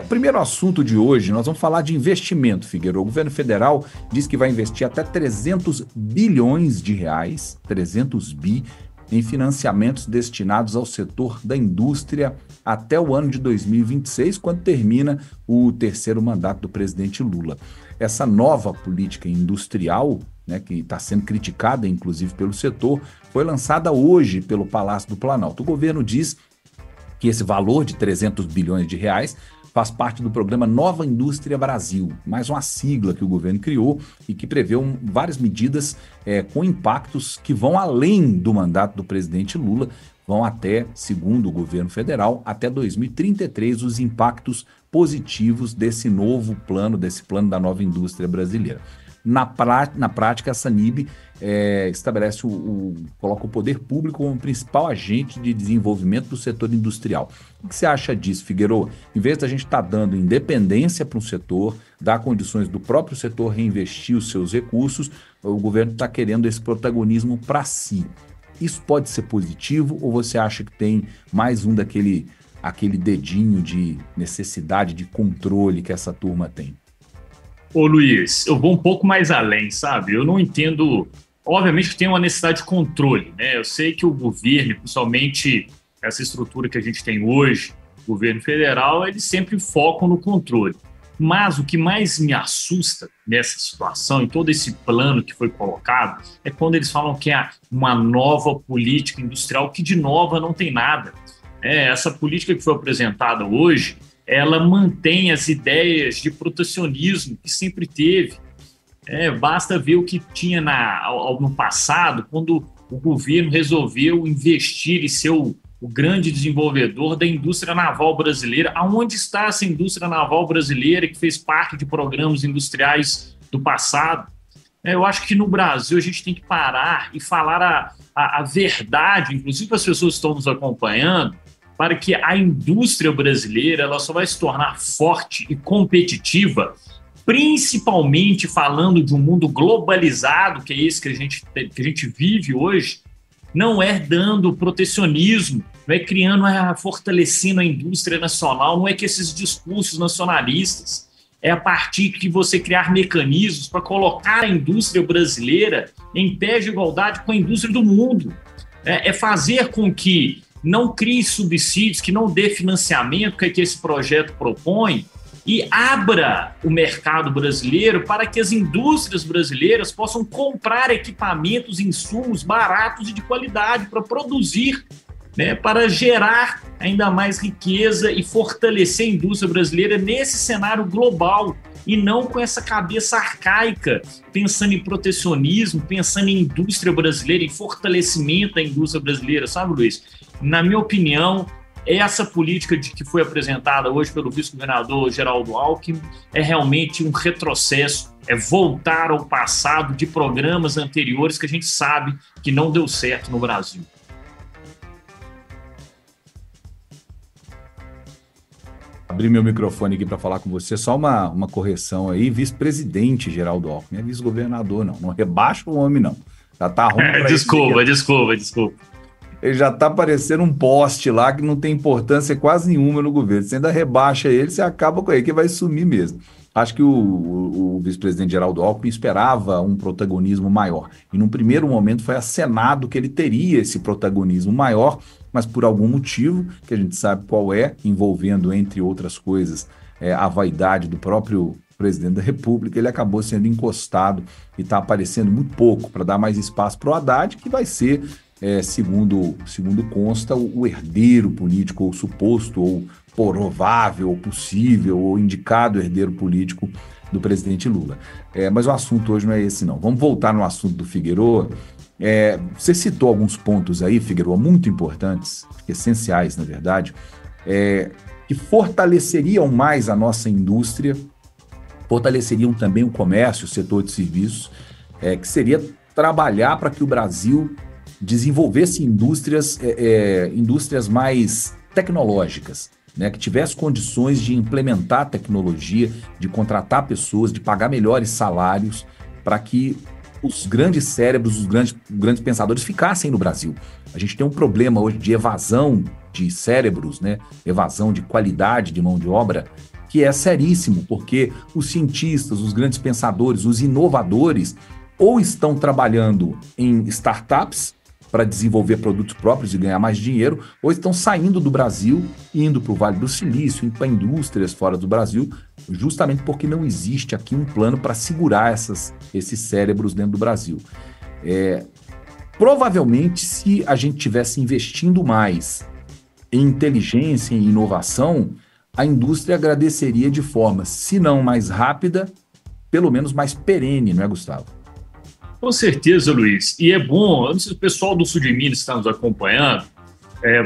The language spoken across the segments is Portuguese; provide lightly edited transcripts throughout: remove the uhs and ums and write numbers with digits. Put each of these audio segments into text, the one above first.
Primeiro assunto de hoje, nós vamos falar de investimento, Figueiredo. O governo federal diz que vai investir até 300 bilhões de reais, 300 bi, em financiamentos destinados ao setor da indústria até o ano de 2026, quando termina o terceiro mandato do presidente Lula. Essa nova política industrial, né, que está sendo criticada, inclusive, pelo setor, foi lançada hoje pelo Palácio do Planalto. O governo diz que esse valor de 300 bilhões de reais faz parte do programa Nova Indústria Brasil, mais uma sigla que o governo criou e que prevê várias medidas com impactos que vão além do mandato do presidente Lula, vão até, segundo o governo federal, até 2033, os impactos positivos desse novo plano, desse plano da nova indústria brasileira. Na prática, a Sanib estabelece coloca o poder público como principal agente de desenvolvimento do setor industrial. O que você acha disso, Figueiredo? Em vez da gente estar dando independência para um setor, dar condições do próprio setor reinvestir os seus recursos, o governo está querendo esse protagonismo para si. Isso pode ser positivo ou você acha que tem mais aquele dedinho de necessidade de controle que essa turma tem? Ô Luiz, eu vou um pouco mais além, sabe? Eu não entendo... Obviamente que tem uma necessidade de controle, né? Eu sei que o governo, principalmente essa estrutura que a gente tem hoje, o governo federal, eles sempre focam no controle. Mas o que mais me assusta nessa situação, em todo esse plano que foi colocado, é quando eles falam que é uma nova política industrial, que de nova não tem nada. Essa política que foi apresentada hoje, ela mantém as ideias de protecionismo que sempre teve. Basta ver o que tinha no passado, quando o governo resolveu investir e ser o grande desenvolvedor da indústria naval brasileira. Aonde está essa indústria naval brasileira que fez parte de programas industriais do passado? Eu acho que no Brasil a gente tem que parar e falar a verdade, inclusive para as pessoas que estão nos acompanhando, para que a indústria brasileira ela só vai se tornar forte e competitiva, principalmente falando de um mundo globalizado, que é esse que a gente vive hoje, não é dando protecionismo, não é criando, fortalecendo a indústria nacional, não é que esses discursos nacionalistas, é a partir de você criar mecanismos para colocar a indústria brasileira em pé de igualdade com a indústria do mundo. É fazer com que não crie subsídios, que não dê financiamento, que esse projeto propõe, e abra o mercado brasileiro para que as indústrias brasileiras possam comprar equipamentos, insumos baratos e de qualidade para produzir, né, para gerar ainda mais riqueza e fortalecer a indústria brasileira nesse cenário global, e não com essa cabeça arcaica, pensando em protecionismo, pensando em indústria brasileira, em fortalecimento da indústria brasileira, sabe, Luiz? Na minha opinião, essa política que foi apresentada hoje pelo vice-governador Geraldo Alckmin é realmente um retrocesso, é voltar ao passado de programas anteriores que a gente sabe que não deu certo no Brasil. Abrir meu microfone aqui para falar com você, só uma correção aí, vice-presidente Geraldo Alckmin, não é vice-governador não rebaixa o homem não, já tá ruim pra Desculpa. Ele já tá parecendo um poste lá que não tem importância quase nenhuma no governo, você ainda rebaixa ele, você acaba com ele, que vai sumir mesmo. Acho que o vice-presidente Geraldo Alckmin esperava um protagonismo maior, e num primeiro momento foi acenado que ele teria esse protagonismo maior, mas por algum motivo, que a gente sabe qual é, envolvendo, entre outras coisas, a vaidade do próprio presidente da República, ele acabou sendo encostado e está aparecendo muito pouco, para dar mais espaço para o Haddad, que vai ser, segundo consta, o herdeiro político, ou suposto, ou provável, ou possível, ou indicado herdeiro político do presidente Lula. Mas o assunto hoje não é esse, não. Vamos voltar no assunto do Figueiredo. Você citou alguns pontos aí, Figueiredo, muito importantes, essenciais, na verdade, que fortaleceriam mais a nossa indústria, fortaleceriam também o comércio, o setor de serviços, que seria trabalhar para que o Brasil desenvolvesse indústrias mais tecnológicas, né, que tivesse condições de implementar tecnologia, de contratar pessoas, de pagar melhores salários, para que os grandes cérebros, os grandes pensadores ficassem no Brasil. A gente tem um problema hoje de evasão de cérebros, né? Evasão de qualidade de mão de obra, que é seríssimo, porque os cientistas, os grandes pensadores, os inovadores, ou estão trabalhando em startups para desenvolver produtos próprios e ganhar mais dinheiro, ou estão saindo do Brasil, indo para o Vale do Silício, indo para indústrias fora do Brasil, justamente porque não existe aqui um plano para segurar esses cérebros dentro do Brasil. Provavelmente, se a gente tivesse investindo mais em inteligência, em inovação, a indústria agradeceria de forma, se não mais rápida, pelo menos mais perene, não é, Gustavo? Com certeza, Luiz. E é bom, eu não sei se o pessoal do sul de Minas está nos acompanhando,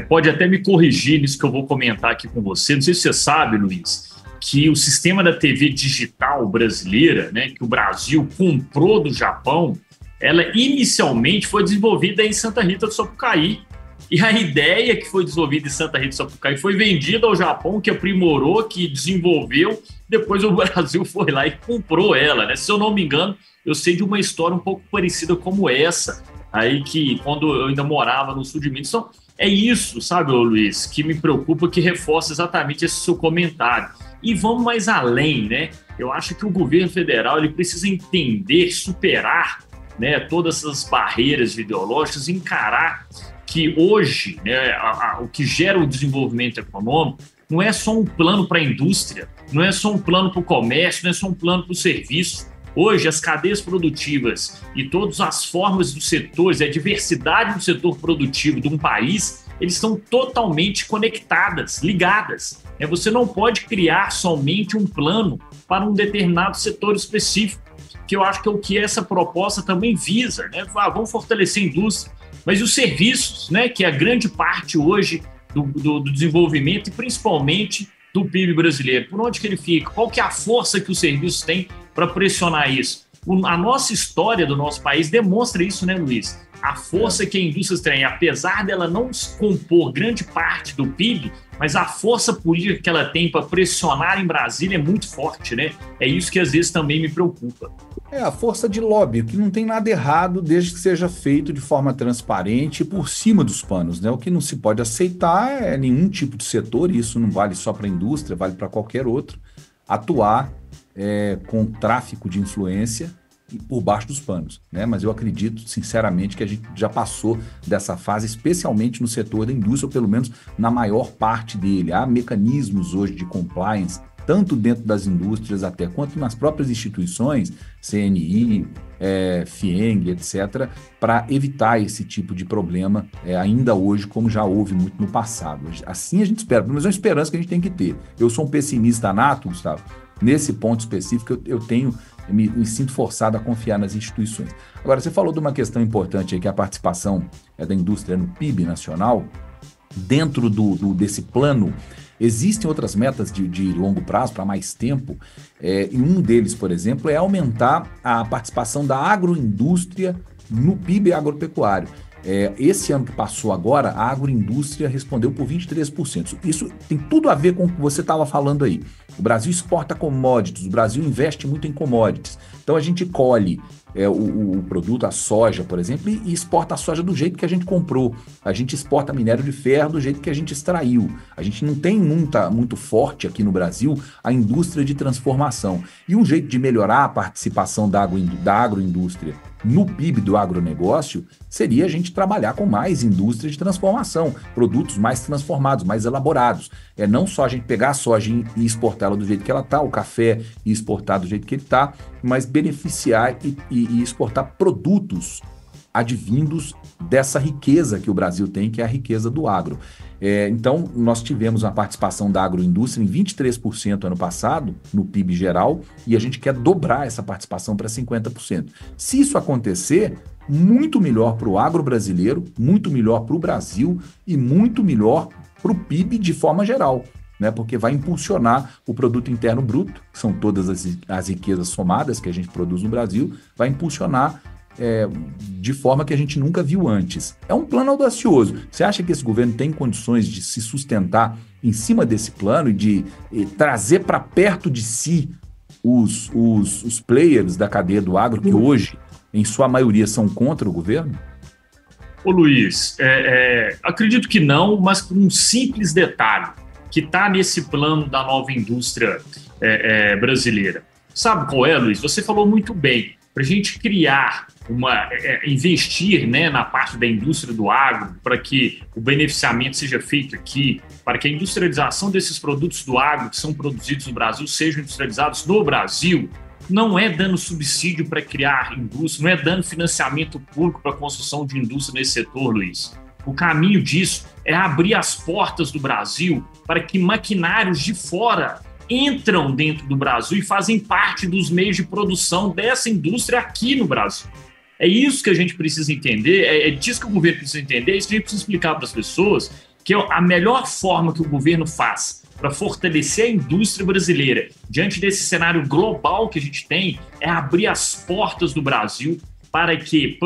pode até me corrigir nisso que eu vou comentar aqui com você. Não sei se você sabe, Luiz, que o sistema da TV digital brasileira, né, que o Brasil comprou do Japão, ela inicialmente foi desenvolvida em Santa Rita do Sapucaí. E a ideia que foi desenvolvida em Santa Rita do Sapucaí foi vendida ao Japão, que aprimorou, que desenvolveu. Depois o Brasil foi lá e comprou ela, né? Se eu não me engano, eu sei de uma história um pouco parecida como essa, aí que quando eu ainda morava no sul de Minas. Então, é isso, sabe, Luiz, que me preocupa, que reforça exatamente esse seu comentário. E vamos mais além, né? Eu acho que o governo federal ele precisa entender, superar, né, todas essas barreiras ideológicas, encarar que hoje, né, o que gera o desenvolvimento econômico não é só um plano para a indústria, não é só um plano para o comércio, não é só um plano para o serviço. Hoje, as cadeias produtivas e todas as formas dos setores, a diversidade do setor produtivo de um país, eles estão totalmente conectadas, ligadas. Você não pode criar somente um plano para um determinado setor específico, que eu acho que é o que essa proposta também visa, né? Vamos fortalecer a indústria, mas os serviços, né, que é a grande parte hoje do desenvolvimento e principalmente do PIB brasileiro. Por onde que ele fica? Qual que é a força que os serviços têm para pressionar isso? A nossa história do nosso país demonstra isso, né, Luiz? A força que a indústria tem, apesar dela não compor grande parte do PIB, mas a força política que ela tem para pressionar em Brasília é muito forte, né? É isso que às vezes também me preocupa. A força de lobby, que não tem nada errado desde que seja feito de forma transparente e por cima dos panos, né? O que não se pode aceitar é nenhum tipo de setor, e isso não vale só para a indústria, vale para qualquer outro, atuar com tráfico de influência por baixo dos panos, né? Mas eu acredito, sinceramente, que a gente já passou dessa fase, especialmente no setor da indústria, ou pelo menos na maior parte dele. Há mecanismos hoje de compliance, tanto dentro das indústrias até quanto nas próprias instituições, CNI, FIENG, etc., para evitar esse tipo de problema ainda hoje, como já houve muito no passado. Assim a gente espera, mas é uma esperança que a gente tem que ter. Eu sou um pessimista nato, Gustavo. Nesse ponto específico, eu me sinto forçado a confiar nas instituições. Agora, você falou de uma questão importante aí, que é a participação da indústria no PIB nacional. Dentro desse plano, existem outras metas de longo prazo, para mais tempo, e um deles, por exemplo, é aumentar a participação da agroindústria no PIB agropecuário. Esse ano que passou agora, a agroindústria respondeu por 23%. Isso tem tudo a ver com o que você estava falando aí. O Brasil exporta commodities, o Brasil investe muito em commodities. Então a gente colhe o produto, a soja, por exemplo, e exporta a soja do jeito que a gente comprou. A gente exporta minério de ferro do jeito que a gente extraiu. A gente não tem muito forte aqui no Brasil a indústria de transformação. E um jeito de melhorar a participação da agroindústria no PIB do agronegócio seria a gente trabalhar com mais indústria de transformação, produtos mais transformados, mais elaborados. Não só a gente pegar a soja e exportá-la do jeito que ela está, o café e exportar do jeito que ele está, mas beneficiar e exportar produtos advindos dessa riqueza que o Brasil tem, que é a riqueza do agro. Então, nós tivemos uma participação da agroindústria em 23% ano passado, no PIB geral, e a gente quer dobrar essa participação para 50%. Se isso acontecer, muito melhor para o agro brasileiro, muito melhor para o Brasil e muito melhor para o PIB de forma geral, né? Porque vai impulsionar o produto interno bruto, que são todas as riquezas somadas que a gente produz no Brasil, vai impulsionar de forma que a gente nunca viu antes. É um plano audacioso. Você acha que esse governo tem condições de se sustentar em cima desse plano e de trazer para perto de si os players da cadeia do agro, que hoje, em sua maioria, são contra o governo? Ô Luiz, acredito que não, mas por um simples detalhe que está nesse plano da nova indústria brasileira. Sabe qual é, Luiz? Você falou muito bem. Para a gente criar investir, né, na parte da indústria do agro, para que o beneficiamento seja feito aqui, para que a industrialização desses produtos do agro que são produzidos no Brasil sejam industrializados no Brasil, não é dando subsídio para criar indústria, não é dando financiamento público para a construção de indústria nesse setor, Luiz. O caminho disso é abrir as portas do Brasil para que maquinários de fora entram dentro do Brasil e fazem parte dos meios de produção dessa indústria aqui no Brasil. É isso que a gente precisa entender, é disso que o governo precisa entender, é isso que a gente precisa explicar para as pessoas, que a melhor forma que o governo faz para fortalecer a indústria brasileira diante desse cenário global que a gente tem é abrir as portas do Brasil para que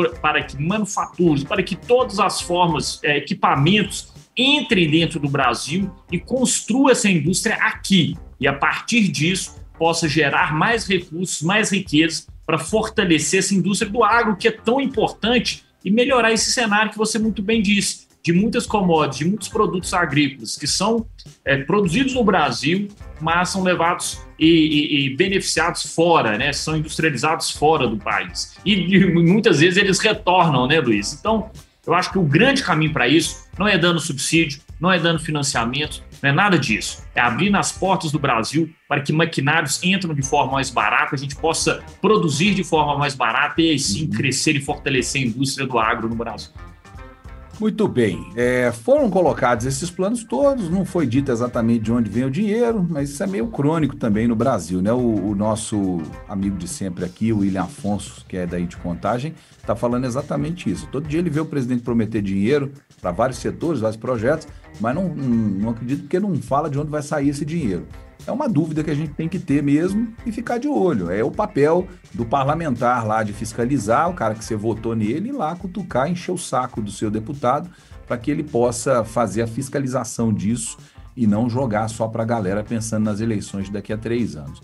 manufaturas, para que todas as formas, equipamentos entrem dentro do Brasil e construam essa indústria aqui. E a partir disso possa gerar mais recursos, mais riquezas para fortalecer essa indústria do agro, que é tão importante, e melhorar esse cenário que você muito bem disse, de muitas commodities, de muitos produtos agrícolas que são produzidos no Brasil, mas são levados e beneficiados fora, né? São industrializados fora do país. E muitas vezes eles retornam, né, Luiz? Então, eu acho que o grande caminho para isso não é dando subsídio, não é dando financiamento, não é nada disso. É abrir as portas do Brasil para que maquinários entrem de forma mais barata, a gente possa produzir de forma mais barata e, assim, crescer e fortalecer a indústria do agro no Brasil. Muito bem, foram colocados esses planos todos, não foi dito exatamente de onde vem o dinheiro, mas isso é meio crônico também no Brasil, né? O nosso amigo de sempre aqui, o William Afonso, que é daí de Contagem, está falando exatamente isso. Todo dia ele vê o presidente prometer dinheiro para vários setores, vários projetos, mas não acredito porque não fala de onde vai sair esse dinheiro. É uma dúvida que a gente tem que ter mesmo e ficar de olho. É o papel do parlamentar lá de fiscalizar, o cara que você votou nele, ir lá cutucar, encher o saco do seu deputado para que ele possa fazer a fiscalização disso e não jogar só para a galera pensando nas eleições de daqui a 3 anos.